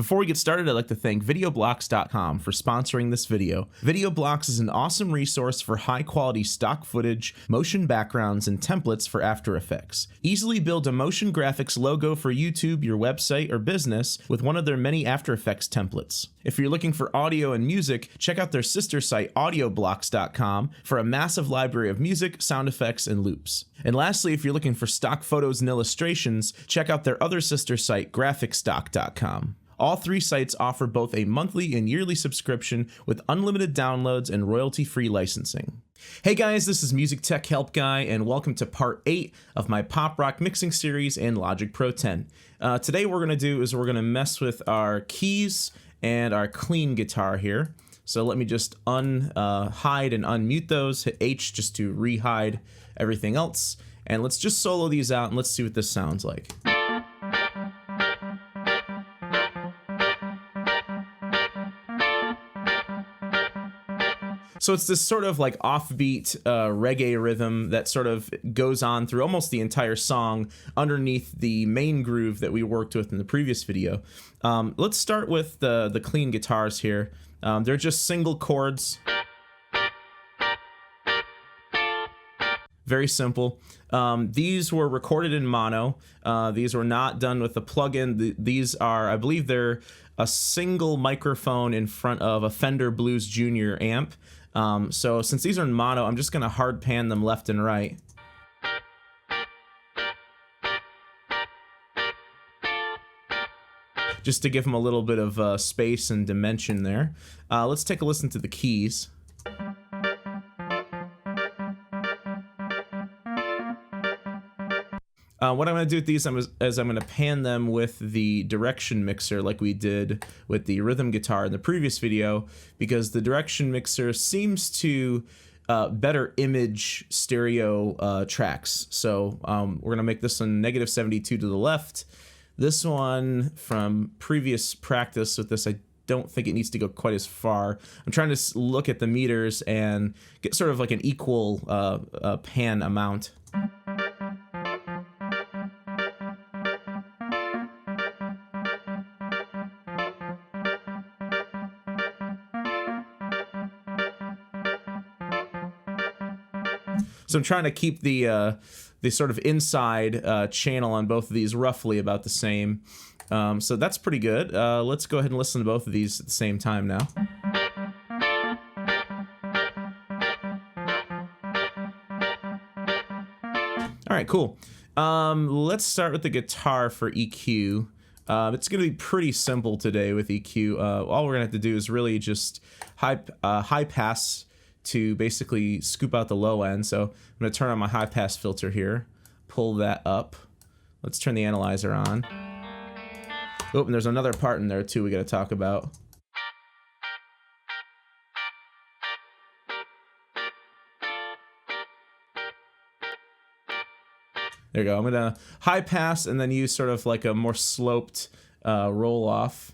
Before we get started, I'd like to thank VideoBlocks.com for sponsoring this video. VideoBlocks is an awesome resource for high-quality stock footage, motion backgrounds, and templates for After Effects. Easily build a motion graphics logo for YouTube, your website, or business with one of their many After Effects templates. If you're looking for audio and music, check out their sister site, AudioBlocks.com, for a massive library of music, sound effects, and loops. And lastly, if you're looking for stock photos and illustrations, check out their other sister site, GraphicStock.com. All three sites offer both a monthly and yearly subscription with unlimited downloads and royalty-free licensing. Hey guys, this is MusicTechHelpGuy, and welcome to part 8 of my pop rock mixing series in Logic Pro 10. Today what we're going to do is we're going to mess with our keys and our clean guitar here. So let me just hide and unmute those, hit H just to re-hide everything else, and let's just solo these out and let's see what this sounds like. So it's this sort of like offbeat reggae rhythm that sort of goes on through almost the entire song underneath the main groove that we worked with in the previous video. Let's start with the clean guitars here. They're just single chords. Very simple. These were recorded in mono. These were not done with the plugin. These are, I believe they're a single microphone in front of a Fender Blues Junior amp. So since these are in mono, I'm just going to hard pan them left and right. Just to give them a little bit of space and dimension there. Let's take a listen to the keys. What I'm going to do with these is I'm going to pan them with the direction mixer like we did with the rhythm guitar in the previous video, because the direction mixer seems to better image stereo tracks. So we're going to make this one -72 to the left. This one, from previous practice with this, I don't think it needs to go quite as far. I'm trying to look at the meters and get sort of like an equal pan amount. So I'm trying to keep the sort of inside channel on both of these roughly about the same. So that's pretty good. Let's go ahead and listen to both of these at the same time now. All right, cool. Let's start with the guitar for EQ. It's going to be pretty simple today with EQ. All we're going to have to do is really just high pass to basically scoop out the low end. So I'm going to turn on my high pass filter here, pull that up. Let's turn the analyzer on. Oh, and there's another part in there too we got to talk about. There you go. I'm going to high pass and then use sort of like a more sloped roll off.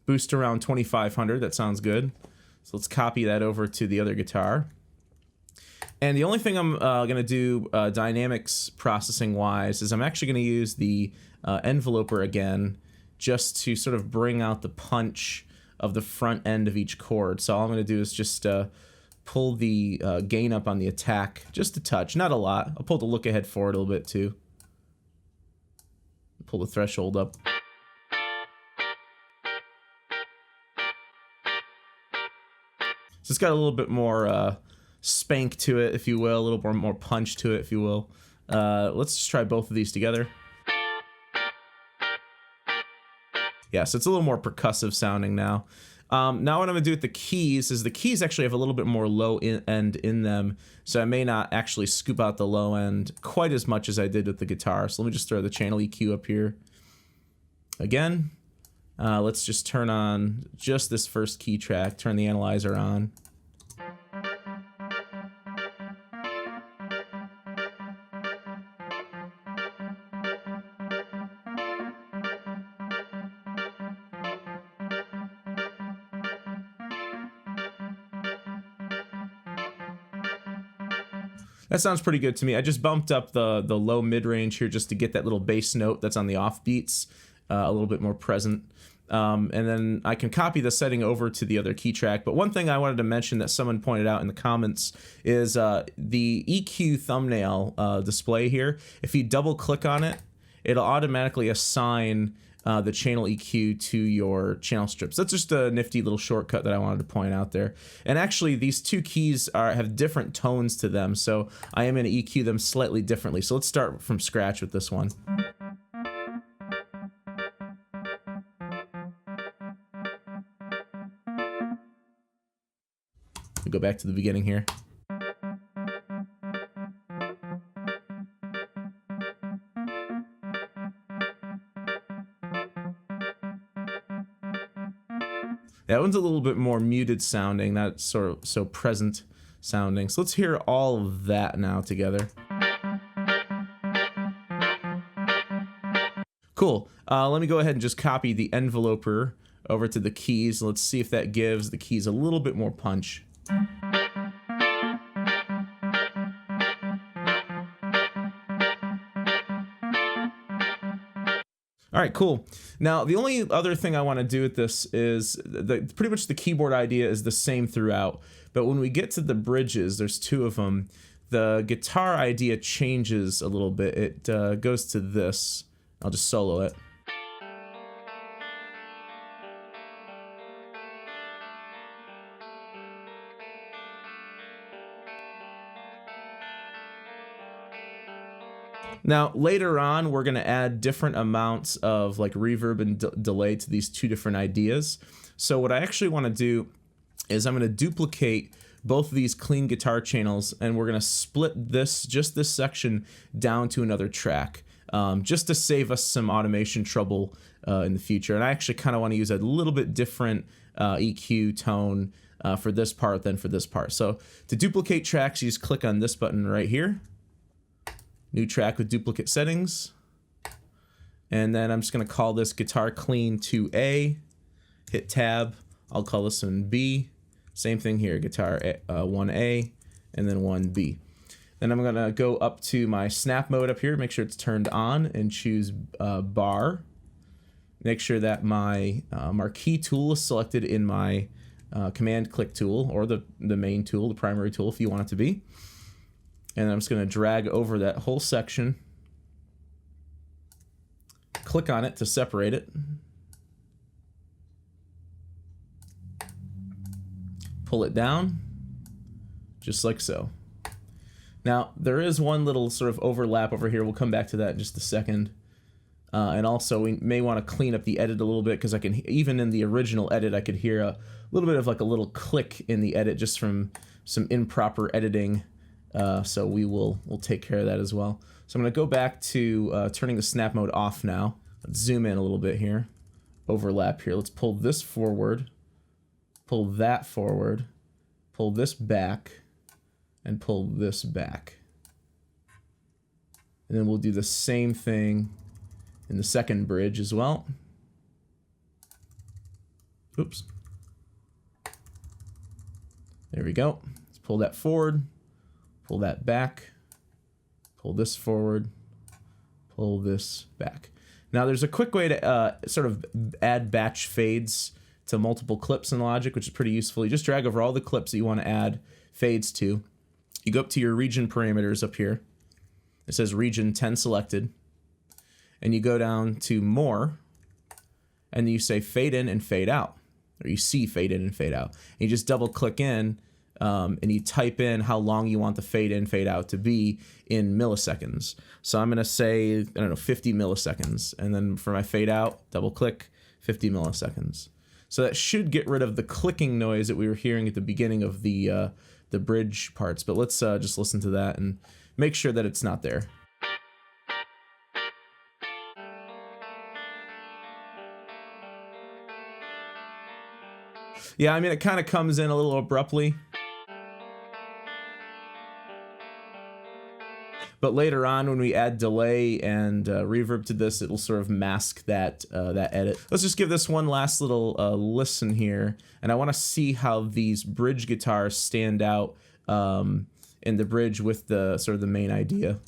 Boost around 2500, that sounds good. So let's copy that over to the other guitar. And the only thing I'm going to do dynamics processing wise is I'm actually going to use the enveloper again, just to sort of bring out the punch of the front end of each chord. So all I'm going to do is just pull the gain up on the attack just a touch, not a lot. I'll pull the look ahead forward a little bit too. Pull the threshold up. So it's got a little bit more spank to it, if you will, a little more punch to it, if you will. Let's just try both of these together. Yeah, so it's a little more percussive sounding now. Now what I'm going to do with the keys is the keys actually have a little bit more low end in them, so I may not actually scoop out the low end quite as much as I did with the guitar. So let me just throw the channel EQ up here. Again. Let's just turn on just this first key track, turn the analyzer on. That sounds pretty good to me. I just bumped up the low mid-range here just to get that little bass note that's on the offbeats a little bit more present. And then I can copy the setting over to the other key track. But one thing I wanted to mention that someone pointed out in the comments is the EQ thumbnail display here. If you double click on it, it'll automatically assign the channel EQ to your channel strips. That's just a nifty little shortcut that I wanted to point out there. And actually, these two keys have different tones to them, so I am going to EQ them slightly differently. So let's start from scratch with this one. We go back to the beginning here. That one's a little bit more muted sounding, not sort of so present sounding. So let's hear all of that now together. Cool. Let me go ahead and just copy the enveloper over to the keys. Let's see if that gives the keys a little bit more punch. All right, cool. Now, the only other thing I want to do with this is pretty much the keyboard idea is the same throughout. But when we get to the bridges, there's two of them. The guitar idea changes a little bit. It goes to this. I'll just solo it. Now, later on, we're going to add different amounts of like reverb and delay to these two different ideas. So what I actually want to do is I'm going to duplicate both of these clean guitar channels, and we're going to split just this section down to another track, just to save us some automation trouble in the future. And I actually kind of want to use a little bit different EQ tone for this part than for this part. So to duplicate tracks, you just click on this button right here. New track with duplicate settings. And then I'm just going to call this guitar clean 2A. Hit tab. I'll call this one B. Same thing here, guitar 1A and then 1B. Then I'm going to go up to my snap mode up here, make sure it's turned on, and choose bar. Make sure that my marquee tool is selected in my command click tool, or the main tool, the primary tool if you want it to be. And I'm just going to drag over that whole section, click on it to separate it, pull it down, just like so. Now, there is one little sort of overlap over here. We'll come back to that in just a second. And also, we may want to clean up the edit a little bit, because I can, even in the original edit, I could hear a little bit of like a little click in the edit just from some improper editing. So we'll take care of that as well. So I'm going to go back to turning the snap mode off now. Let's zoom in a little bit here. Overlap here. Let's pull this forward, pull that forward, pull this back, and pull this back. And then we'll do the same thing in the second bridge as well. Oops. There we go. Let's pull that forward. Pull that back, pull this forward, pull this back. Now there's a quick way to sort of add batch fades to multiple clips in Logic, which is pretty useful. You just drag over all the clips that you want to add fades to. You go up to your region parameters up here. It says region 10 selected. And you go down to more, and you say fade in and fade out. Or you see fade in and fade out. And you just double click in, and you type in how long you want the fade in, fade out to be in milliseconds. So I'm going to say, I don't know, 50 milliseconds. And then for my fade out, double click, 50 milliseconds. So that should get rid of the clicking noise that we were hearing at the beginning of the bridge parts. But let's just listen to that and make sure that it's not there. Yeah, I mean, it kind of comes in a little abruptly. But later on, when we add delay and reverb to this, it'll sort of mask that that edit. Let's just give this one last little listen here, and I want to see how these bridge guitars stand out in in the bridge with the sort of the main idea.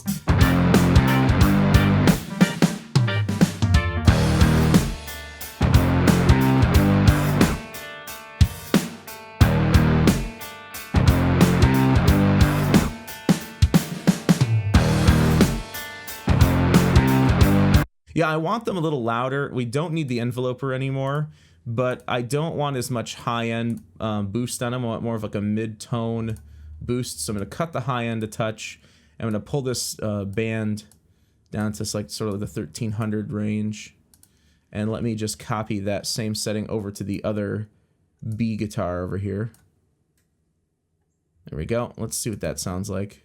Yeah, I want them a little louder. We don't need the enveloper anymore, but I don't want as much high-end boost on them. I want more of like a mid-tone boost. So I'm going to cut the high-end a touch. I'm going to pull this band down to like sort of the 1300 range. And let me just copy that same setting over to the other B guitar over here. There we go. Let's see what that sounds like.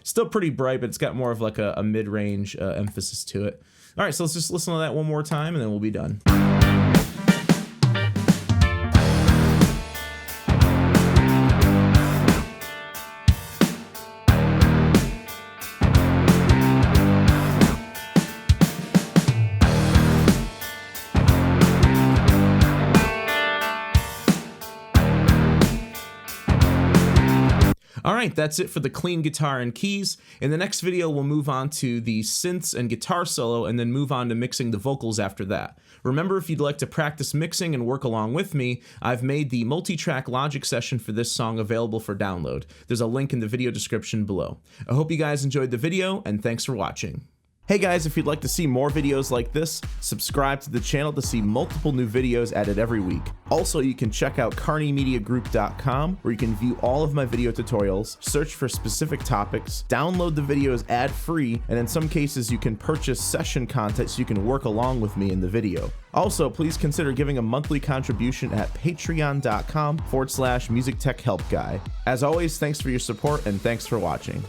Still pretty bright, but it's got more of like a mid-range emphasis to it. All right, so let's just listen to that one more time, and then we'll be done. Alright, that's it for the clean guitar and keys. In the next video, we'll move on to the synths and guitar solo, and then move on to mixing the vocals after that. Remember, if you'd like to practice mixing and work along with me, I've made the multi-track Logic session for this song available for download. There's a link in the video description below. I hope you guys enjoyed the video, and thanks for watching. Hey guys, if you'd like to see more videos like this, subscribe to the channel to see multiple new videos added every week. Also, you can check out carneymediagroup.com, where you can view all of my video tutorials, search for specific topics, download the videos ad-free, and in some cases you can purchase session content so you can work along with me in the video. Also, please consider giving a monthly contribution at patreon.com/MusicTechHelpGuy. As always, thanks for your support and thanks for watching.